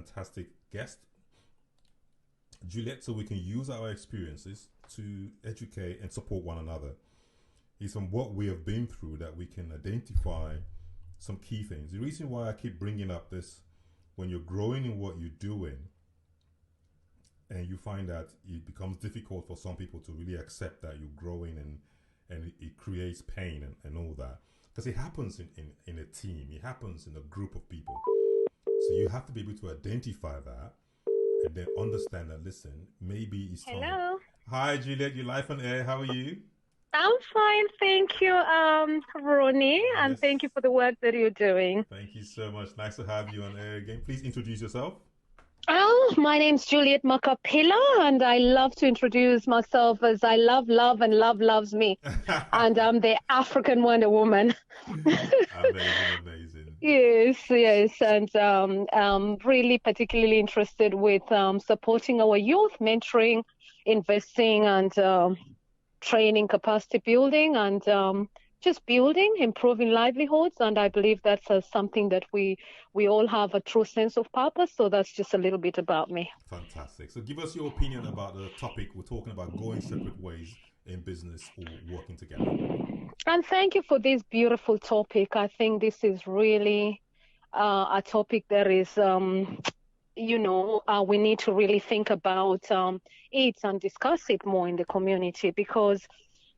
fantastic guest, Juliet, so we can use our experiences to educate and support one another. It's from what we have been through that we can identify some key things. The reason why I keep bringing up this, when you're growing in what you're doing, and you find that it becomes difficult for some people to really accept that you're growing, and it creates pain and all that. Because it happens in a team, it happens in a group of people. So you have to be able to identify that and then understand that, listen, maybe it's time. Hello. Hi, Juliet, you're live on air. How are you? I'm fine, thank you, Ronnie, and thank you Yes. for the work that you're doing. Thank you so much. Nice to have you on air again. Please introduce yourself. Oh, my name's Juliet Macapilla, and I love to introduce myself as I love love and love loves me, and I'm the African Wonder Woman. Amazing, amazing. Yes, yes, and really particularly interested with supporting our youth, mentoring, investing, and training, capacity building, and just building, improving livelihoods. And I believe that's something that we all have a true sense of purpose. So that's just a little bit about me. Fantastic. So give us your opinion about the topic we're talking about, going separate ways in business or working together. And thank you for this beautiful topic. I think this is really a topic that is, we need to really think about it and discuss it more in the community, because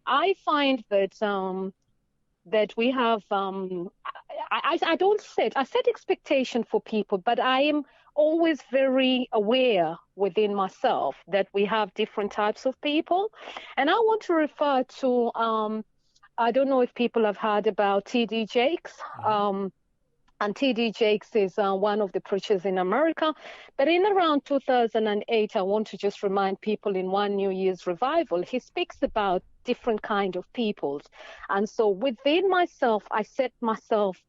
I find that we have I don't set I set expectation for people, but I am always very aware within myself that we have different types of people. And I want to refer to I don't know if people have heard about TD Jakes. Mm-hmm. And T.D. Jakes is one of the preachers in America. But in around 2008, I want to just remind people, in one New Year's revival, he speaks about different kind of peoples. And so within myself, I set myself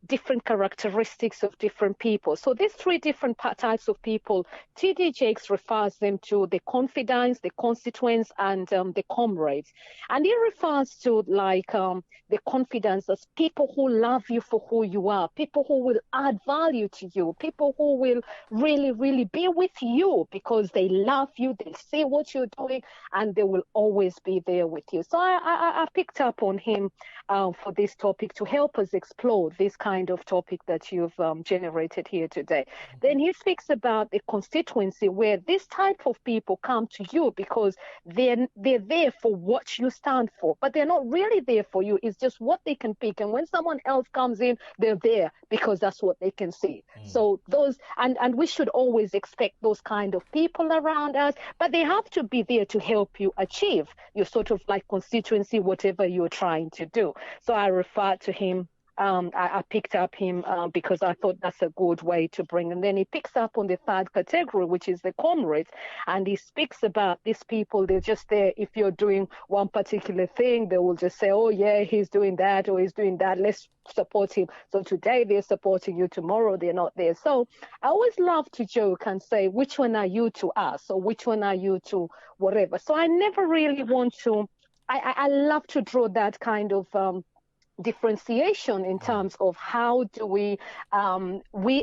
different characteristics of different people. So these three different types of people, T.D. Jakes refers them to the confidants, the constituents, and the comrades. And he refers to the confidants as people who love you for who you are, people who will add value to you, people who will really, really be with you because they love you, they see what you're doing, and they will always be there with you. So I picked up on him for this topic to help us explore this kind of topic that you've generated here today. Then he speaks about the constituency, where this type of people come to you because they're there for what you stand for, but they're not really there for you. It's just what they can pick. And when someone else comes in, they're there because that's what they can see. So those, and we should always expect those kind of people around us, but they have to be there to help you achieve your sort of like constituency, whatever you're trying to do. So I refer to him. I picked up him because I thought that's a good way to bring. And then he picks up on the third category, which is the comrades. And he speaks about these people. They're just there. If you're doing one particular thing, they will just say, oh, yeah, he's doing that or he's doing that. Let's support him. So today they're supporting you. Tomorrow they're not there. So I always love to joke and say, which one are you to us? Or which one are you to whatever? So I never really want to, I love to draw that kind of differentiation in terms of how do we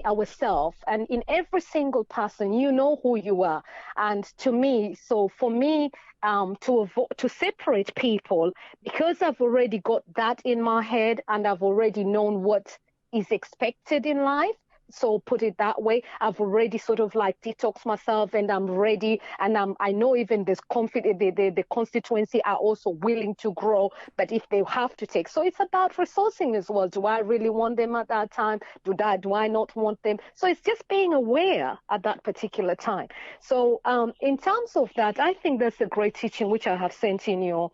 ourselves, and in every single person, you know who you are. And to me, so for me, to separate people, because I've already got that in my head and I've already known what is expected in life. So put it that way, I've already sort of like detoxed myself, and I'm ready, and I know even this the constituency are also willing to grow, but if they have to take, so it's about resourcing as well. Do I really want them at that time? Do I not want them? So it's just being aware at that particular time. So in terms of that, I think that's a great teaching which I have sent in your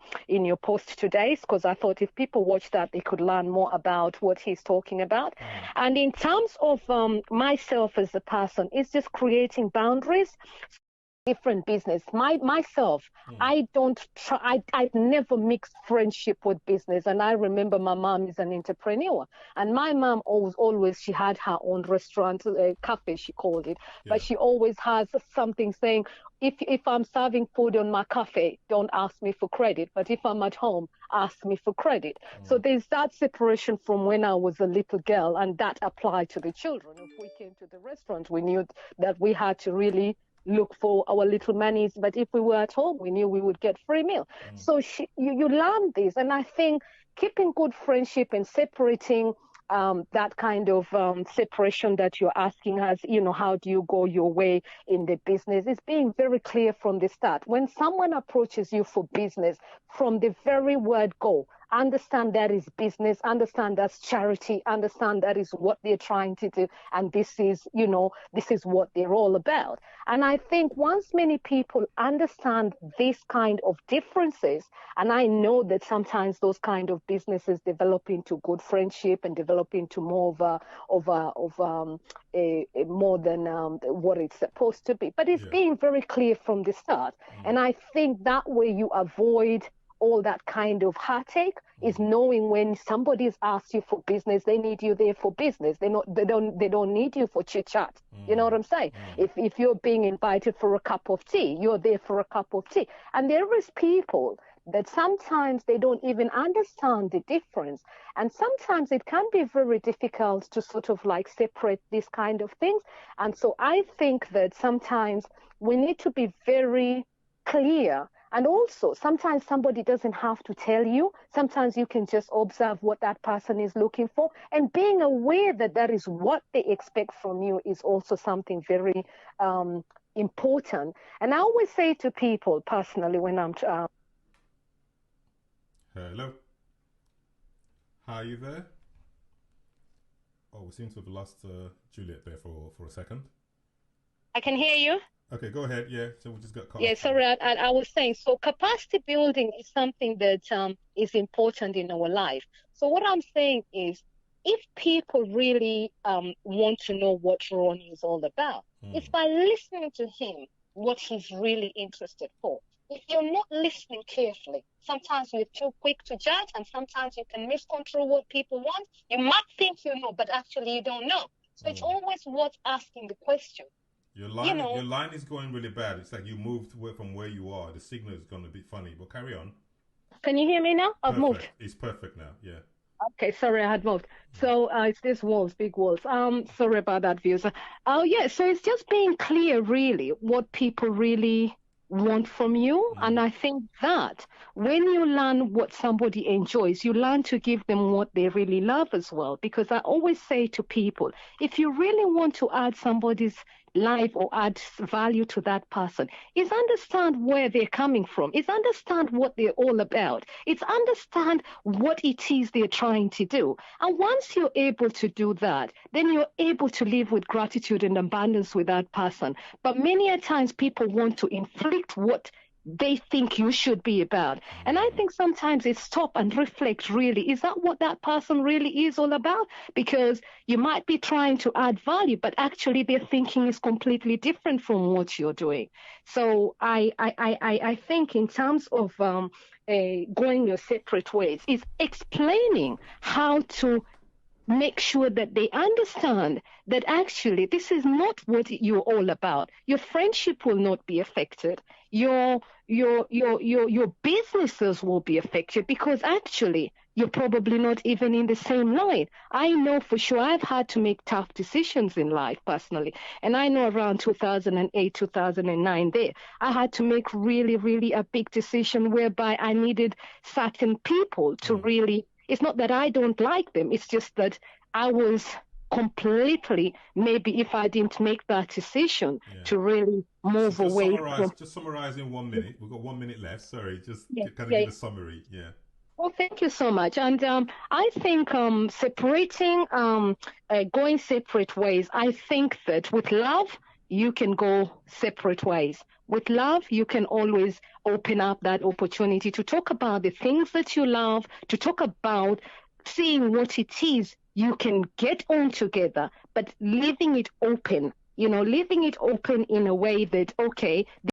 post today, because I thought if people watch that, they could learn more about what he's talking about. And in terms of myself as a person, it's just creating boundaries. different business. Myself, I don't try. I'd never mixed friendship with business. And I remember my mom is an entrepreneur, and my mom always she had her own restaurant, cafe she called it, but she always has something saying, if I'm serving food on my cafe, don't ask me for credit. But if I'm at home, ask me for credit. So there's that separation from when I was a little girl, and that applied to the children. If we came to the restaurant, we knew that we had to really look for our little monies. But if we were at home, we knew we would get free meal. So you learn this. And I think keeping good friendship and separating that kind of separation that you're asking us, how do you go your way in the business, is being very clear from the start. When someone approaches you for business, from the very word go, understand that is business, understand that's charity, understand that is what they're trying to do, and this is what they're all about. And I think once many people understand this kind of differences, and I know that sometimes those kind of businesses develop into good friendship and develop into more of a more than what it's supposed to be, but it's being very clear from the start. And I think that way you avoid all that kind of heartache, is knowing when somebody's asked you for business, they need you there for business. They don't need you for chit chat. You know what I'm saying? If you're being invited for a cup of tea, you're there for a cup of tea. And there is people that sometimes they don't even understand the difference. And sometimes it can be very difficult to sort of like separate these kind of things. And so I think that sometimes we need to be very clear. And also, sometimes somebody doesn't have to tell you. Sometimes you can just observe what that person is looking for. And being aware that that is what they expect from you is also something very important. And I always say to people personally when I'm... Hello? Are you there? Oh, we seem to have lost Juliet there for a second. I can hear you. Okay, go ahead. Yeah, so we just got cut off. Yeah, sorry, I was saying, so capacity building is something that is important in our life. So what I'm saying is, if people really want to know what Ronnie is all about, it's by listening to him, what he's really interested for. If you're not listening carefully, sometimes you're too quick to judge, and sometimes you can misconstrue what people want. You might think you know, but actually you don't know. So it's always worth asking the question. Your line is going really bad. It's like you moved from where you are. The signal is going to be funny, but carry on. Can you hear me now? I've moved. It's perfect now, yeah. Okay, sorry, I had moved. So it's these walls, big walls. Sorry about that, viewers. So it's just being clear, really, what people really want from you. And I think that when you learn what somebody enjoys, you learn to give them what they really love as well. Because I always say to people, if you really want to add somebody's life or add value to that person, is understand where they're coming from, is understand what they're all about, it's understand what it is they're trying to do. And once you're able to do that, then you're able to live with gratitude and abundance with that person. But many a times people want to inflict what they think you should be about. And I think sometimes it's stop and reflect, really. Is that what that person really is all about? Because you might be trying to add value, but actually their thinking is completely different from what you're doing. So I think in terms of going your separate ways, is explaining how to make sure that they understand that actually this is not what you're all about. Your friendship will not be affected. Your businesses will be affected because actually you're probably not even in the same line. I know for sure I've had to make tough decisions in life personally. And I know around 2008, 2009 there, I had to make really, really a big decision whereby I needed certain people to really, it's not that I don't like them, it's just that I was completely, maybe if I didn't make that decision to really move away from... Just summarize in 1 minute. We've got 1 minute left. Sorry, just kind of give a summary. Yeah. Well, thank you so much. And I think separating, going separate ways, I think that with love, you can go separate ways. With love, you can always open up that opportunity to talk about the things that you love, to talk about seeing what it is you can get on together, but leaving it open, leaving it open in a way that, okay,